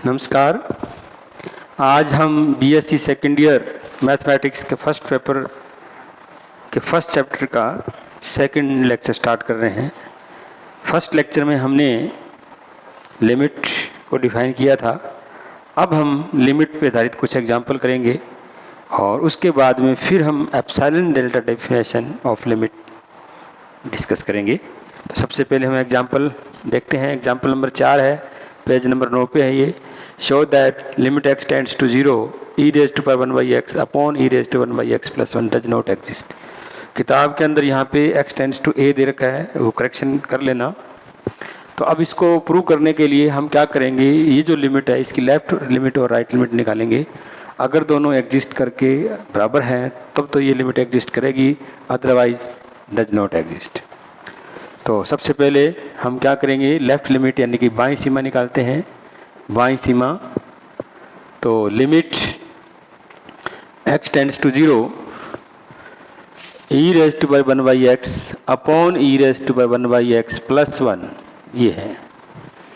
नमस्कार। आज हम बीएससी सेकेंड ईयर मैथमेटिक्स के फर्स्ट पेपर के फर्स्ट चैप्टर का सेकंड लेक्चर स्टार्ट कर रहे हैं। फर्स्ट लेक्चर में हमने लिमिट को डिफाइन किया था। अब हम लिमिट पे आधारित कुछ एग्जांपल करेंगे और उसके बाद में फिर हम epsilon delta definition of limit discuss करेंगे। तो सबसे पहले हम एग्जांपल देखते हैं। एग्जांपल नंबर 4 है, पेज नंबर 9 पे है ये। Show that limit x tends to 0 e raise to power 1 by X upon e raise to 1 by X plus 1 does not exist. किताब के अंदर यहाँ पे x टेंड्स टू a दे रखा है, वो करेक्शन कर लेना। तो अब इसको प्रूव करने के लिए हम क्या करेंगे, ये जो लिमिट है इसकी लेफ्ट लिमिट और राइट लिमिट निकालेंगे। अगर दोनों एग्जिस्ट करके बराबर हैं तब तो ये लिमिट एग्जिस्ट करेगी, अदरवाइज डज नॉट एग्जिस्ट। तो सबसे पहले हम क्या करेंगे, लेफ्ट लिमिट यानी कि बाईं सीमा निकालते हैं। बाईं सीमा तो limit x tends to 0 e raise to by 1 by X upon e raise to by 1 by X plus 1, ये है।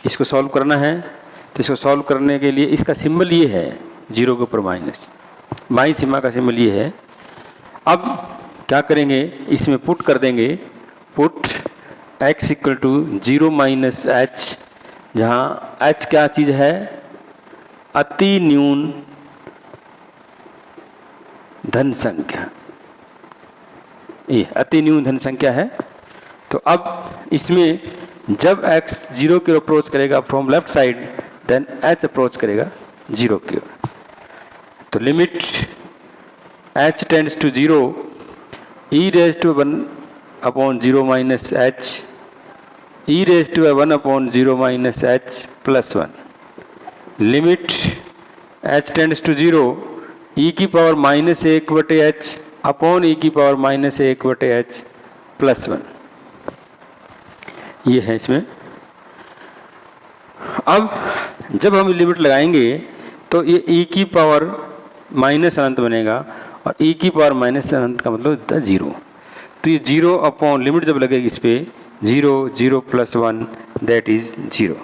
इसको सॉल्व करना है। तो इसको सॉल्व करने के लिए इसका सिंबल ये है, 0 के ऊपर माइनस, बाईं सीमा का सिंबल ये है। अब क्या करेंगे, इसमें पुट कर देंगे, put x equal to 0 minus H, जहाँ h क्या चीज़ है, अति न्यून धन संख्या। ये अति न्यून धन संख्या है। तो अब इसमें जब x 0 की ओर अप्रोच करेगा from left side, then h approach करेगा 0 की ओर। तो limit h tends to 0 e raise to 1 upon 0 minus H e raise to 1 upon 0 minus H plus 1। Limit h tends to 0 e की पावर माइनस 1 बटे H upon e की power minus 1 बटे H plus 1, ये है इसमें। अब जब हम लिमिट लगाएंगे तो ये e की पावर माइनस अनंत बनेगा और e की पावर माइनस अनंत का मतलब होता है 0। तो ये 0 अपॉन लिमिट जब लगेगी इस पर 0 0 प्लस 1 दैट इज 0।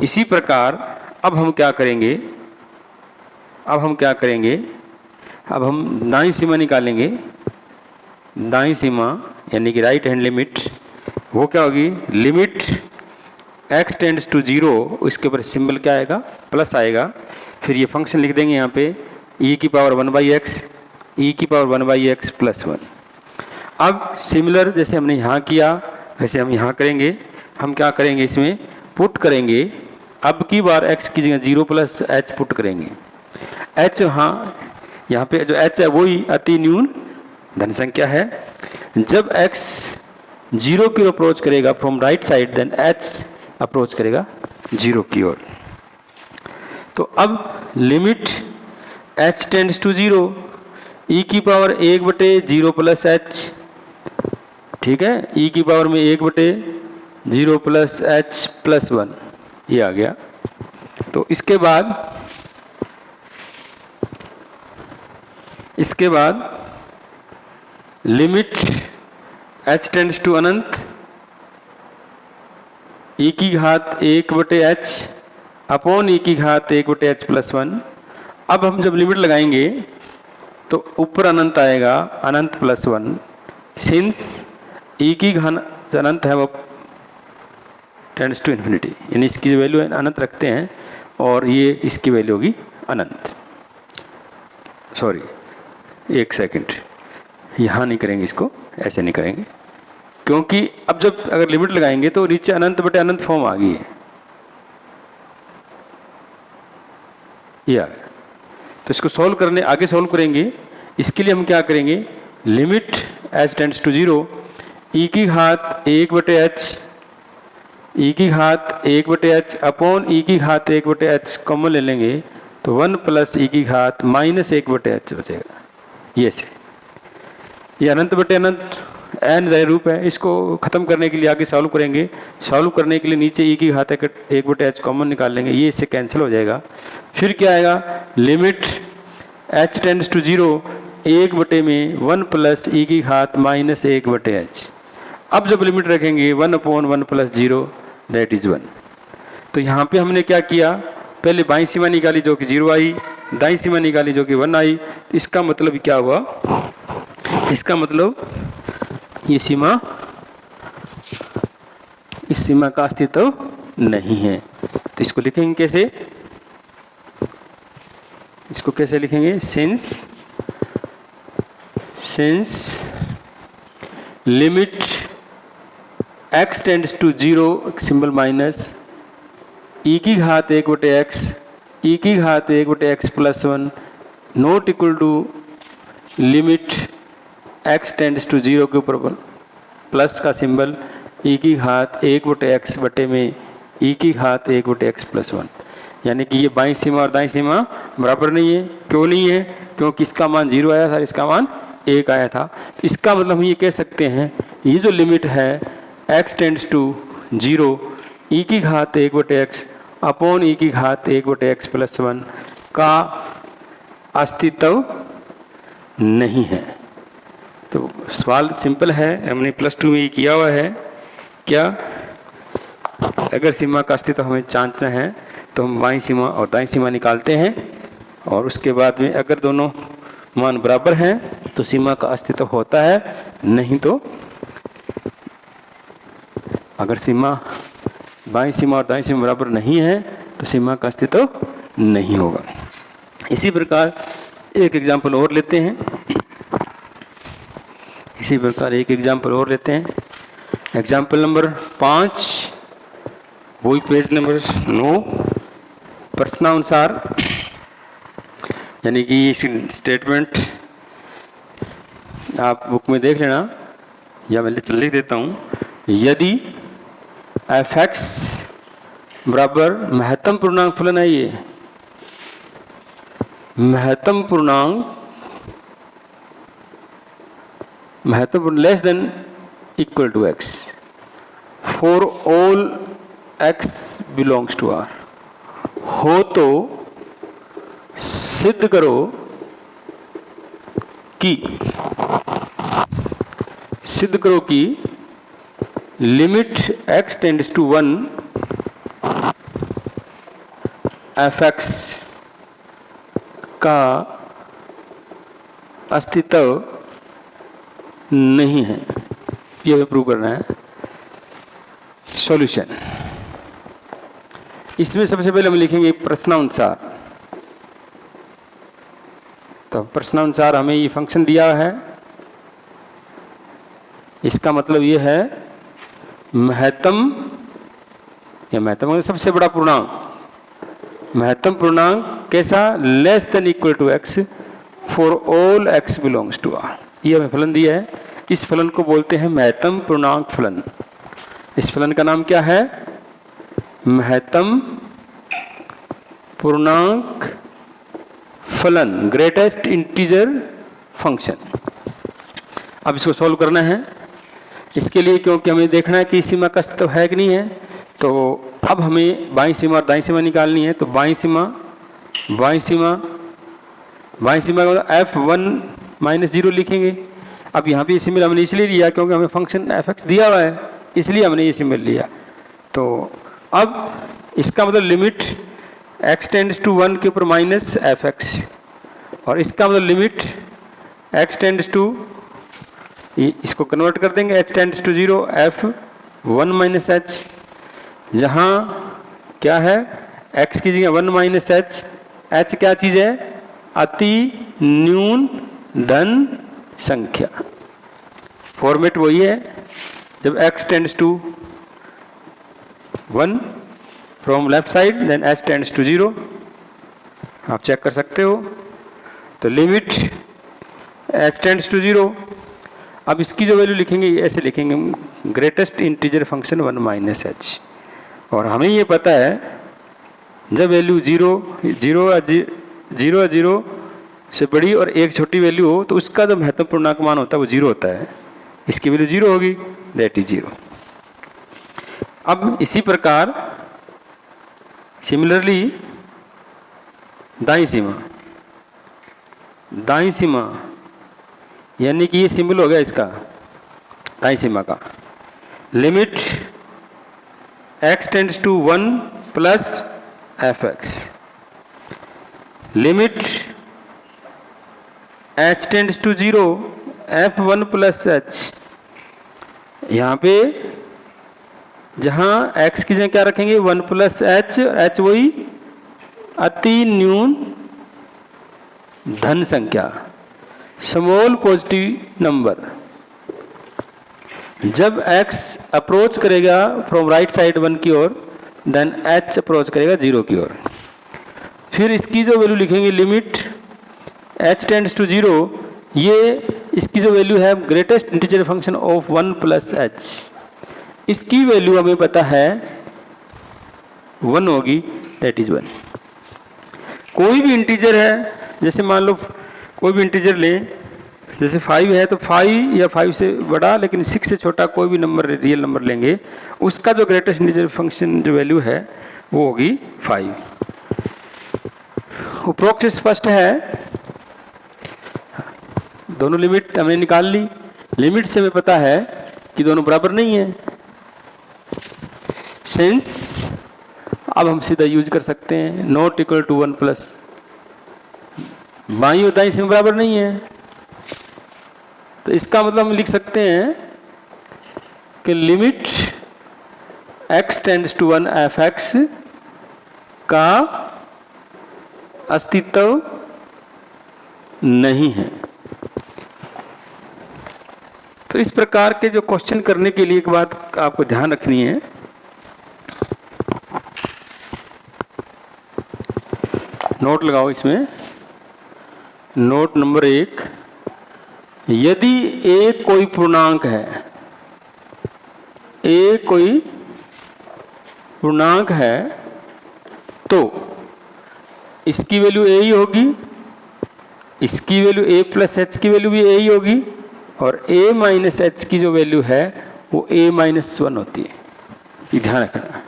इसी प्रकार अब हम क्या करेंगे, अब हम दाईं सीमा निकालेंगे। दाईं सीमा यानी कि राइट हैंड लिमिट, वो क्या होगी, लिमिट x टेंड्स टू 0, इसके ऊपर सिंबल क्या आएगा, प्लस आएगा। फिर ये फंक्शन लिख देंगे यहाँ पे e की पावर 1 बाई एक्स, e की पावर 1 बाई एक्स प्लस 1। अब सिमिलर जैसे हमने यहाँ किया वैसे हम यहाँ करेंगे। हम क्या करेंगे, इसमें पुट करेंगे। अब की बार x की जगह 0 प्लस h पुट करेंगे। h यहाँ पे जो h है वही अति न्यून धन संख्या है। जब x 0 की ओर अप्रोच करेगा from right side, then h approach करेगा 0 की ओर। तो अब limit h tends to 0 e की पावर 1 बटे 0 प्लस h, ठीक है, e की पावर में 1 बटे 0 प्लस h प्लस 1, ये आ गया। तो इसके बाद लिमिट h टेंड्स टू अनंत e की घात 1 बटे h अपॉन e की घात 1 बटे h प्लस 1। अब हम जब लिमिट लगाएंगे तो ऊपर अनंत आएगा, अनंत प्लस 1। सिंस e की घन जो अनंत है वो टेंड्स टू इन्फिनिटी, यानी इसकी जो वैल्यू है अनंत रखते हैं और ये इसकी वैल्यू होगी अनंत। सॉरी, एक सेकंड, यहाँ नहीं करेंगे, इसको ऐसे नहीं करेंगे, क्योंकि अब जब अगर लिमिट लगाएंगे तो नीचे अनंत बटे अनंत फॉर्म आ गई है, ये आ गया। तो इसको सॉल्व करने आगे सॉल्व करेंगे। इसके लिए हम क्या करेंगे, limit h tends to 0 e की घात 1 बटे h, e की घात 1 बटे h अपॉन e की घात 1 बटे h कॉमन ले लेंगे तो 1 प्लस e की घात माइनस 1 बटे h बचेगा। ये से ये अनंत बटे अनंत n रूप है। इसको ख़त्म करने के लिए आगे सॉल्व करेंगे। सॉल्व करने के लिए नीचे e की घात 1 बटे h कॉमन निकाल लेंगे, ये इससे कैंसिल हो जाएगा। फिर क्या आएगा, लिमिट h टेंड्स टू 0 1 बटे में 1 प्लस e की घात माइनस 1 बटे h। अब जब लिमिट रखेंगे 1 अपॉन 1 प्लस 0 दैट इज़ 1। तो यहाँ पे हमने क्या किया, पहले बाईं सीमा निकाली जो कि 0 आई, दाईं सीमा निकाली जो कि 1 आई। तो इसका मतलब क्या हुआ, इसका मतलब ये सीमा, इस सीमा का अस्तित्व नहीं है। तो इसको लिखेंगे कैसे, इसको कैसे लिखेंगे, since limit x tends to 0 symbol minus e की घात 1 बटे x, e की घात 1 बटे x plus 1 not equal to limit x tends to 0 के ऊपर प्लस का सिंबल e की घात 1 बटे x बटे में e की घात 1 बटे x प्लस 1। यानी कि ये बाईं सीमा और दाईं सीमा बराबर नहीं है। क्यों नहीं है, क्योंकि इसका मान 0 आया था, इसका मान 1 आया था। इसका मतलब हम ये कह सकते हैं ये जो लिमिट है x टेंड्स टू 0 e की घात 1 बटे x अपॉन e की घात 1 बटे x प्लस 1 का अस्तित्व नहीं है। तो सवाल सिंपल है, हमने +2 में ये किया हुआ है। क्या, अगर सीमा का अस्तित्व हमें जांचना है तो हम बाईं सीमा और दाईं सीमा निकालते हैं, और उसके बाद में अगर दोनों मान बराबर हैं तो सीमा का अस्तित्व होता है, नहीं तो अगर सीमा बाईं सीमा और दाईं सीमा बराबर नहीं है तो सीमा का अस्तित्व नहीं होगा। इसी प्रकार एक एग्जाम्पल और लेते हैं, इसी प्रकार एक एग्जाम्पल और लेते हैं। एग्जाम्पल नंबर 5, वही पेज नंबर 9, प्रश्नानुसार, यानी कि इस स्टेटमेंट आप बुक में देख लेना या मैं लिख देता हूँ। यदि f(x) बराबर महत्तम पूर्णांक फलन है, ये महत्तम less than equal to x for all x belongs to R, हो तो सिद्ध करो कि limit x tends to 1 f(x) का अस्तित्व नहीं है। यह प्रूव करना है। सॉल्यूशन, इसमें सबसे पहले हम लिखेंगे प्रश्नानुसार। तो प्रश्नानुसार हमें ये फंक्शन दिया है, इसका मतलब ये है महत्तम, या महत्तम सबसे बड़ा पूर्णांक, महत्तम पूर्णांक कैसा, less than equal to x for all x belongs to R। ये हमें फलन दिया है, इस फलन को बोलते हैं महत्तम पूर्णांक फलन। इस फलन का नाम क्या है, महत्तम पूर्णांक फलन, ग्रेटेस्ट इंटीजर फंक्शन। अब इसको सॉल्व करना है। इसके लिए क्योंकि हमें देखना है कि सीमा का अस्तित्व है कि नहीं है, तो अब हमें बाईं सीमा और दाईं सीमा निकालनी है। तो बाईं सीमा का f1 - 0 लिखेंगे। अब यहाँ पे ये सिंबल हमने इसलिए लिया क्योंकि हमें फंक्शन f(x) दिया हुआ है, इसलिए हमने ये सिंबल लिया। तो अब इसका मतलब लिमिट x टेंड्स टू 1 के ऊपर माइनस f(x), और इसका मतलब लिमिट x टेंड्स टू, इसको कन्वर्ट कर देंगे, h tends to 0 f(1 - h), जहाँ क्या है x की जगह 1 - h, h क्या चीज़ है, अति न्यून धन संख्या। फॉर्मेट वही है, जब x tends to 1 from left side then h tends to 0, आप चेक कर सकते हो। तो लिमिट h टेंड्स टू 0, अब इसकी जो वैल्यू लिखेंगे ऐसे लिखेंगे, ग्रेटेस्ट इंटीजर फंक्शन 1 - h। और हमें ये पता है जब वैल्यू 0 से बड़ी और एक छोटी वैल्यू हो तो उसका जो महत्तम पूर्णांक मान होता है वो 0 होता है। इसकी वैल्यू 0 होगी, दैट इज 0। अब इसी प्रकार सिमिलरली दाईं सीमा, यानी कि ये सिंबल हो गया इसका दाईं सीमा का, limit x tends to 1 plus f(x), limit h tends to 0 f1 plus h, यहाँ पे जहाँ x की जगह क्या रखेंगे 1 प्लस h, और h वही अति न्यून धन संख्या, स्मॉल पॉजिटिव नंबर। जब x अप्रोच करेगा फ्रॉम राइट साइड 1 की ओर, देन h अप्रोच करेगा 0 की ओर। फिर इसकी जो वैल्यू लिखेंगे लिमिट h टेंड्स टू 0, ये इसकी जो वैल्यू है greatest integer function of 1 plus h, इसकी वैल्यू हमें पता है 1 होगी, दैट इज 1। कोई भी इंटीजर है, जैसे मान लो कोई भी इंटीजर लें, जैसे 5 है तो 5 या 5 से बड़ा लेकिन 6 से छोटा कोई भी नंबर रियल नंबर लेंगे, उसका जो ग्रेटेस्ट इंटीजर फंक्शन जो वैल्यू है वो होगी 5। उपरोक्त से स्पष्ट है, दोनों लिमिट हमने निकाल ली। लिमिट से हमें पता है कि दोनों बराबर नहीं है, सेंस अब हम सीधा यूज कर सकते हैं नॉट इक्वल टू 1 प्लस, बाईं और दाईं से बराबर नहीं है, तो इसका मतलब हम लिख सकते हैं कि limit x tends to 1 f(x) का अस्तित्व नहीं है। तो इस प्रकार के जो क्वेश्चन करने के लिए एक बात आपको ध्यान रखनी है, नोट लगाओ इसमें। नोट नंबर 1, यदि a कोई पूर्णांक है, a कोई पूर्णांक है तो इसकी वैल्यू a ही होगी, इसकी वैल्यू a प्लस h की वैल्यू भी a ही होगी, और a माइनस h की जो वैल्यू है वो a माइनस 1 होती है, ये ध्यान रखना।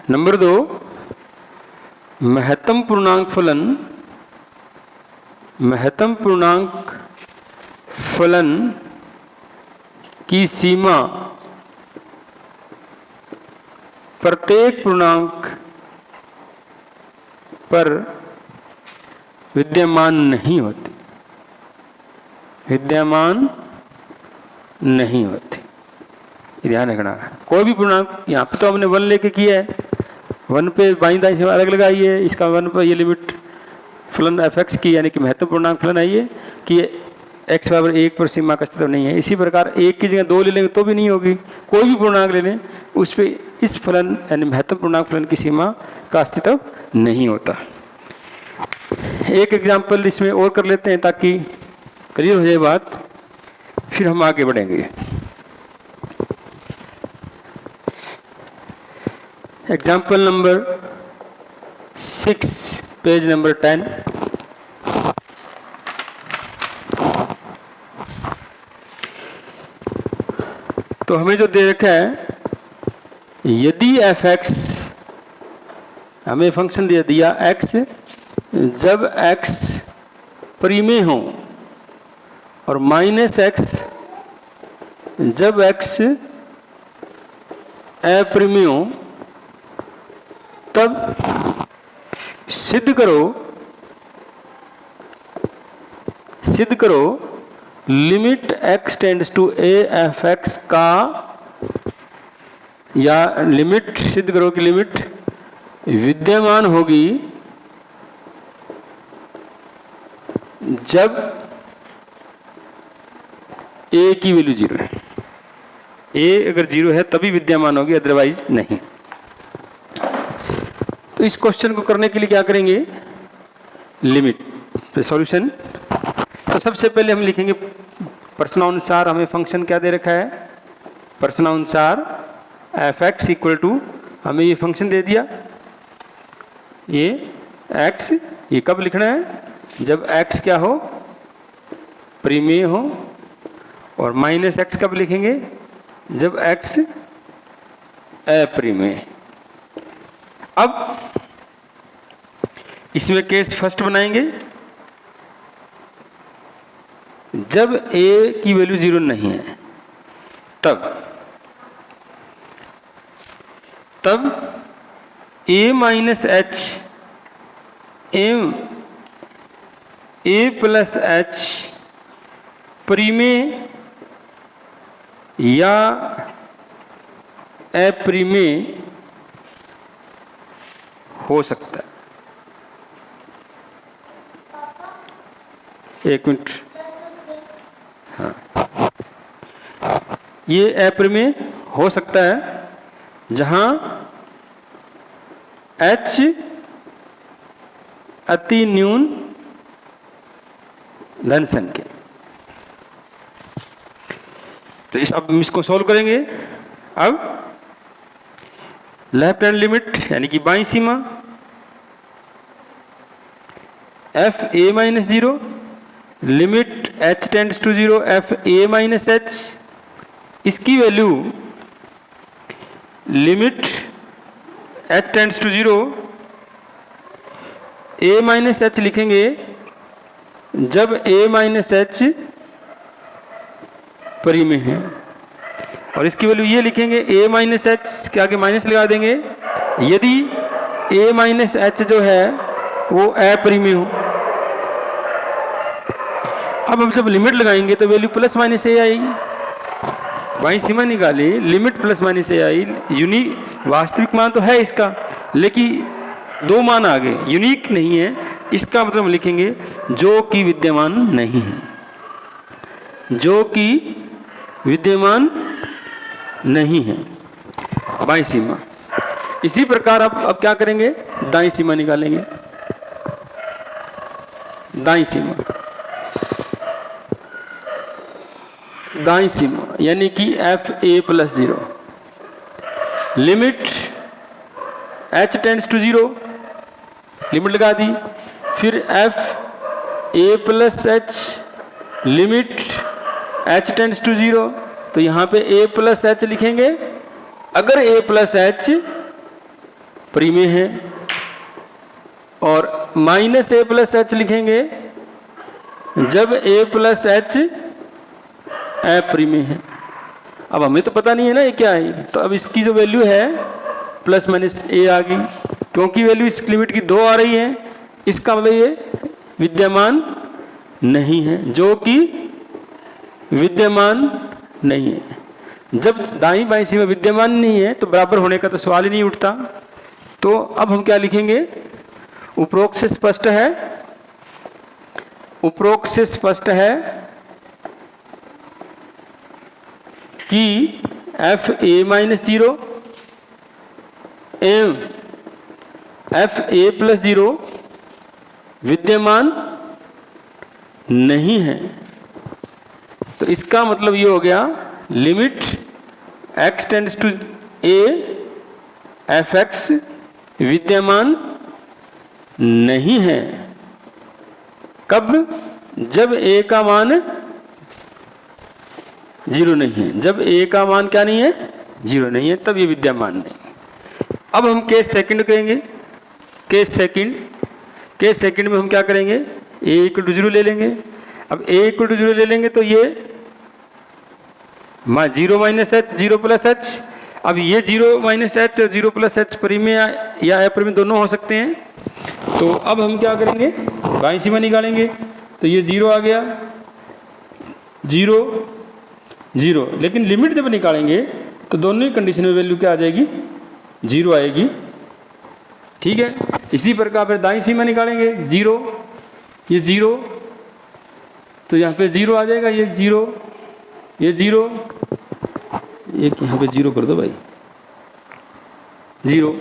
नंबर 2, महत्तम पूर्णांक फलन की सीमा प्रत्येक पूर्णांक पर विद्यमान नहीं होती, ध्यान रखना। कोई भी पूर्णांक, यहाँ पे तो हमने 1 लेके किया है, 1 पे बाईं दाईं से अलग लगाई है, इसका 1 पर ये लिमिट फलन f(x) की यानी कि महत्तम पूर्णांक फलन है ये कि x बराबर 1 पर सीमा का अस्तित्व नहीं है। इसी प्रकार 1 की जगह 2 ले लेंगे तो भी नहीं होगी, कोई भी पूर्णांक ले लें उस पर इस फलन यानी महत्तम पूर्णांक फलन की सीमा का अस्तित्व नहीं होता। एक एग्जाम्पल इसमें और कर लेते हैं ताकि क्लियर हो जाए बात, फिर हम आगे बढ़ेंगे। Example number 6, page number 10। तो हमें जो दे रखा है, यदि f(x) हमें फंक्शन दे दिया x, जब x परिमेय हो, और माइनस x जब x अपरिमेय हो, तब सिद्ध करो limit x tends to a f(x) का, या लिमिट सिद्ध करो कि लिमिट विद्यमान होगी जब a की वैल्यू 0 है। a अगर 0 है तभी विद्यमान होगी, अदरवाइज नहीं। तो इस क्वेश्चन को करने के लिए क्या करेंगे, लिमिट पे सॉल्यूशन। तो सबसे पहले हम लिखेंगे प्रश्नानुसार हमें फंक्शन क्या दे रखा है, प्रश्नानुसार f(x) इक्वल टू, हमें ये फंक्शन दे दिया, ये x, ये कब लिखना है जब x क्या हो, परिमेय हो, और माइनस x कब लिखेंगे जब x अपरिमेय। अब इसमें केस फर्स्ट बनाएंगे, जब a की वैल्यू 0 नहीं है तब तब a minus H M a plus H परिमेय या अपरिमेय हो सकता है। एक मिनट, हाँ, ये अपरिमेय हो सकता है जहां H अति न्यून धन संख्या। तो अब हम इसको सॉल्व करेंगे। अब लेफ्ट हैंड लिमिट यानी कि बाईं सीमा F A minus zero, limit h tends to zero F A minus H, इसकी value limit h tends to zero a minus H लिखेंगे जब a माइनस एच परिमेय है, और इसकी वैल्यू ये लिखेंगे a माइनस एच के आगे माइनस लगा देंगे यदि a माइनस एच जो है वो अपरिमेय हो। अब हम जब लिमिट लगाएंगे तो वैल्यू प्लस माइनस ए आएगी। बाईं सीमा निकाली, लिमिट प्लस माइनस ए आई। यूनिक वास्तविक मान तो है इसका, लेकिन दो मान आ गए, यूनिक नहीं है। इसका मतलब हम लिखेंगे जो कि विद्यमान नहीं है, जो कि विद्यमान नहीं है बाईं सीमा। इसी प्रकार अब क्या करेंगे, दाईं सीमा निकालेंगे। दाईं सीमा, दाईं सीमा यानी कि F A plus zero, limit h tends to zero, limit लगा दी, फिर F A plus H, limit h tends to zero, तो यहां पे a प्लस एच लिखेंगे अगर a प्लस एच परिमेय है, और माइनस a प्लस एच लिखेंगे जब a प्लस एच अपरिमेय है। अब हमें तो पता नहीं है ना ये क्या है, तो अब इसकी जो वैल्यू है प्लस माइनस ए आ गई, क्योंकि वैल्यू इस लिमिट की 2 आ रही है, इसका मतलब ये विद्यमान नहीं है, जो कि विद्यमान नहीं है। जब दाईं बाईं सीमा विद्यमान नहीं है तो बराबर होने का तो सवाल ही नहीं उठता। तो अब हम क्या लिखेंगे, उपरोक्त से स्पष्ट है, उपरोक्त से स्पष्ट है कि एफ ए माइनस जीरो एवं एफ ए प्लस जीरो विद्यमान नहीं है। तो इसका मतलब ये हो गया limit x tends to a F X विद्यमान नहीं है। कब, जब a का मान जीरो नहीं है, जब a का मान क्या नहीं है, जीरो नहीं है, तब ये विद्यमान नहीं। अब हम केस सेकंड करेंगे। केस सेकंड, केस सेकंड में हम क्या करेंगे, a इक्वल टू जीरो ले लेंगे। अब a इक्वल टू जीरो ले लेंगे तो ये zero minus H, zero plus H. अब ये जीरो माइनस एच और जीरो प्लस एच परिमेय या अपरिमेय दोनों हो सकते हैं। तो अब हम क्या करेंगे, बाईं सीमा निकालेंगे, तो ये जीरो आ गया, जीरो जीरो, लेकिन लिमिट जब निकालेंगे तो दोनों ही कंडीशन में वैल्यू क्या आ जाएगी, जीरो आएगी। ठीक है, इसी प्रकार फिर दाईं सीमा निकालेंगे, जीरो, ये जीरो, तो यहाँ पे जीरो आ जाएगा, ये जीरो, ये जीरो, एक यहाँ पे जीरो कर दो भाई, जीरो,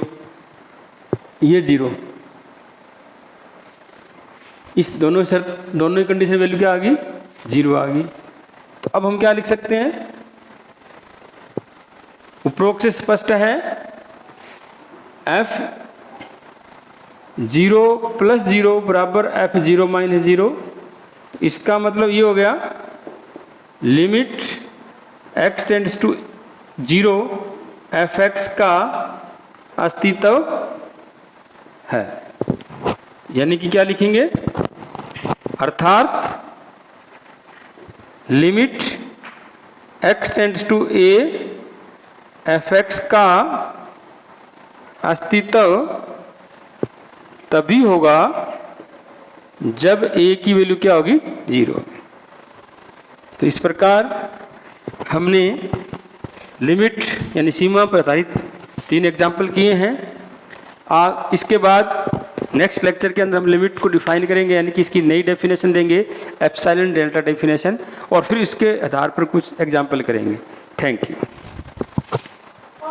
ये जीरो, इस दोनों दोनों कंडीशन वैल्यू क्या आ गई, जीरो आ गई। तो अब हम क्या लिख सकते हैं, उपरोक्त से स्पष्ट है एफ जीरो प्लस जीरो बराबर एफ जीरो माइनस जीरो। इसका मतलब ये हो गया limit x tends to zero F X का अस्तित्व है। यानी कि क्या लिखेंगे, अर्थात limit x tends to a F X का अस्तित्व तभी होगा जब a की वैल्यू क्या होगी, 0। तो इस प्रकार हमने लिमिट यानी सीमा पर आधारित 3 एग्जाम्पल किए हैं। इसके बाद नेक्स्ट लेक्चर के अंदर हम लिमिट को डिफाइन करेंगे, यानी कि इसकी नई डेफिनेशन देंगे, एप्सिलॉन डेल्टा डेफिनेशन, और फिर इसके आधार पर कुछ एग्जाम्पल करेंगे। Thank you.